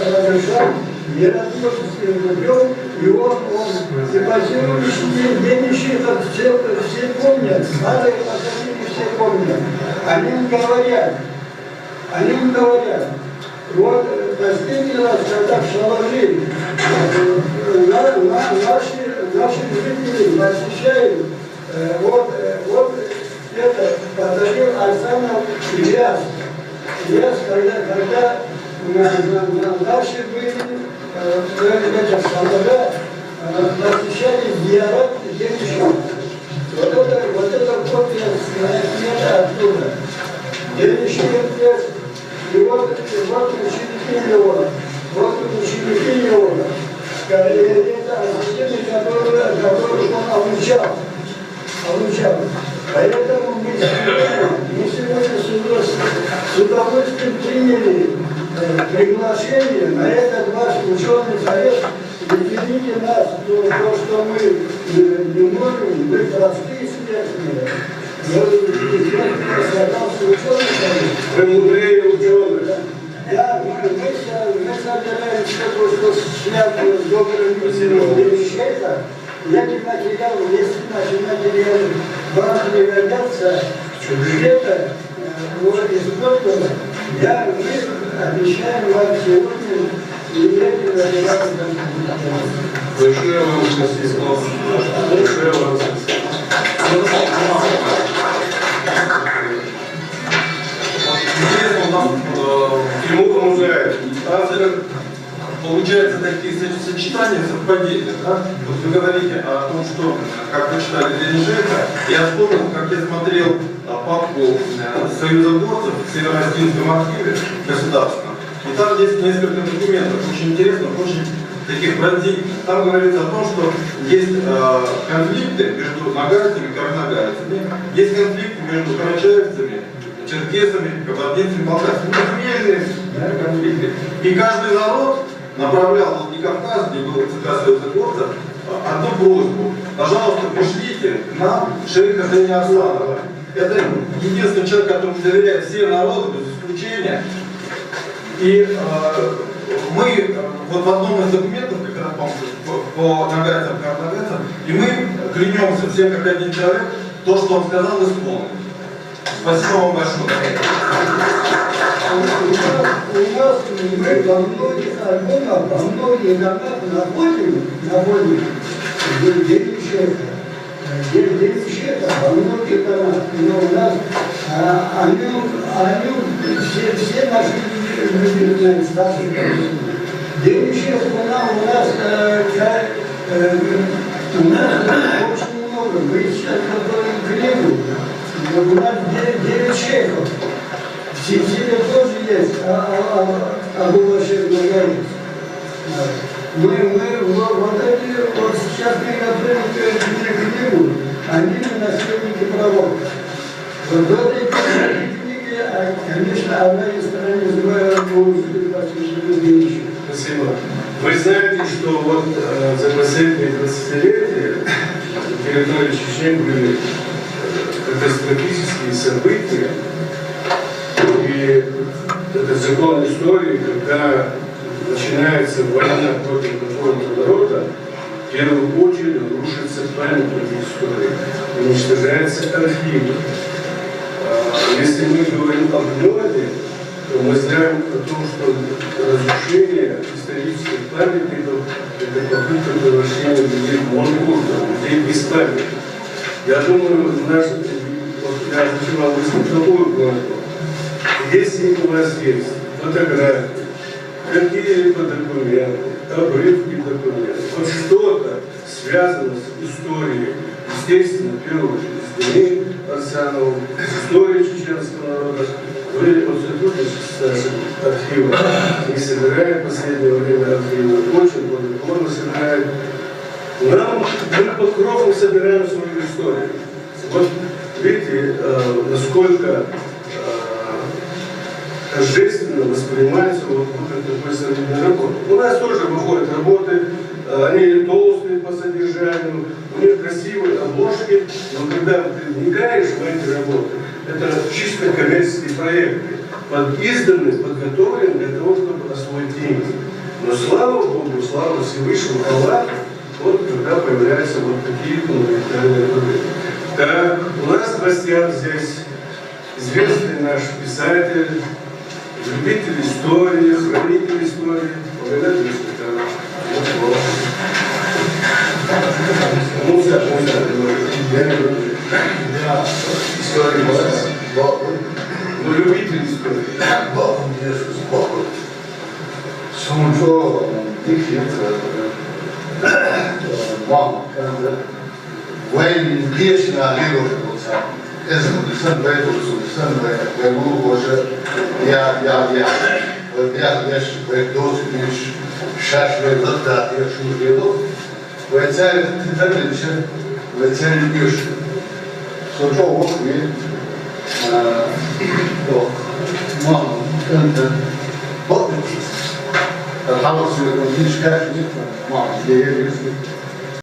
разрешал, я разбил, и он депозирующие денежки, как все помнят, старые поколения все помнят. Они им говорят, вот последний раз, когда в Шалаши наши жители посещают, вот это подарил Арсанов Ильяс, когда наши были в Шалаше, посещали зиярат денежек. Вот это копия снята оттуда. Денежки есть. И вот ученики его, это ассистенты, которых он обучал. Поэтому мы сегодня с удовольствием приняли приглашение на этот ваш ученый совет. Извините нас, то, что мы не можем, мы простые смертные. Вы мудрее ученых. Да, мы собираем что-то, что связано с добрым вещей. Эти материалы, если наши материалы вам пригодятся, где-то использовать, мы обещаем вам сегодня и эти материалы. Большое вам спасибо. Большое вам спасибо. Интересно, у нас Ему помогает. получается такие сочетания, совпадения, да? Вот вы говорите о том, что, как вы читали Денежека, я вспомнил, как я смотрел папку Союза горцев в Северо-Осетинском архиве государственном, и там есть несколько документов, очень интересных, очень таких пронзительных. Там говорится о том, что есть конфликты между нагайцами и карнагайцами, есть конфликты между карачаевцами, черкесами, кабардинцами, балкарцами, земельные конфликты. И каждый народ направлял, вот не Кавказ, где был ЦК Союза горцев, одну просьбу: пожалуйста, пришлите к нам шейха Дэни Арсанова. Это единственный человек, которому доверяют все народы, без исключения. И мы вот в одном из документов, как раз по нагайцам, карнагайцам, и мы клянемся всем как один человек, то, что он сказал, исполнить. Спасибо вам большое. У нас мы во многих альбомах, во многих домах находим Денежека во многих домах. Но у нас о нем все наши люди старшие. Денежек у нас очень много. Мы сейчас готовим книгу. У нас 9 шейхов. В Сибири тоже есть Абу Башир Нагаев. Мы вот сейчас мы готовим книгу, они наследники пророков. Вот в этой книге, конечно, одна из страниц Спасибо. Вы знаете, что вот за последние 20-летия на территории Чечни были катастрофические события. И это закон истории, когда начинается война против какого-то народа, в первую очередь рушится памятник истории, уничтожается архив. Если мы говорим о гноде, то мы знаем о том, что разрушение исторических памятников – это попытка превращения людей в монголов, людей без памяти. Я думаю, я хочу вам высказать такую просьбу. Если у вас есть фотографии, какие-либо документы, обрывки документов, вот что-то связано с историей, естественно, в первую очередь, с Дэни Арсановым, с историей чеченского народа, вы вот сотрудничаете с нашим архивом, и собираем в последнее время архивы, очень плодотворно собираем. Мы под кровом собираем свою историю. Вот видите, насколько торжественно воспринимается вот такой современный работа. У нас тоже выходят работы, они толстые по содержанию, у них красивые обложки, но когда ты вникаешь в эти работы, это чисто коммерческие проекты, изданы, подготовлены для того, чтобы освоить деньги. славился и вышел в палату, вот когда появляются вот такие фундаментальные проблемы. Так, у нас в гостях здесь известный наш писатель, любитель истории, хранитель истории, Павел Викторович. Ну, Саша, я не говорю. История была. Ну, любитель истории. Sonucu mama, when years na little ezem sen vedosu sen ve bu hoca ya yaş ve dost şaş ve hatta yaşlı diyor ve sen tedbirli ve sen diyor sonucu o bir mama bakın الحرس والجيش كافي مع الجيش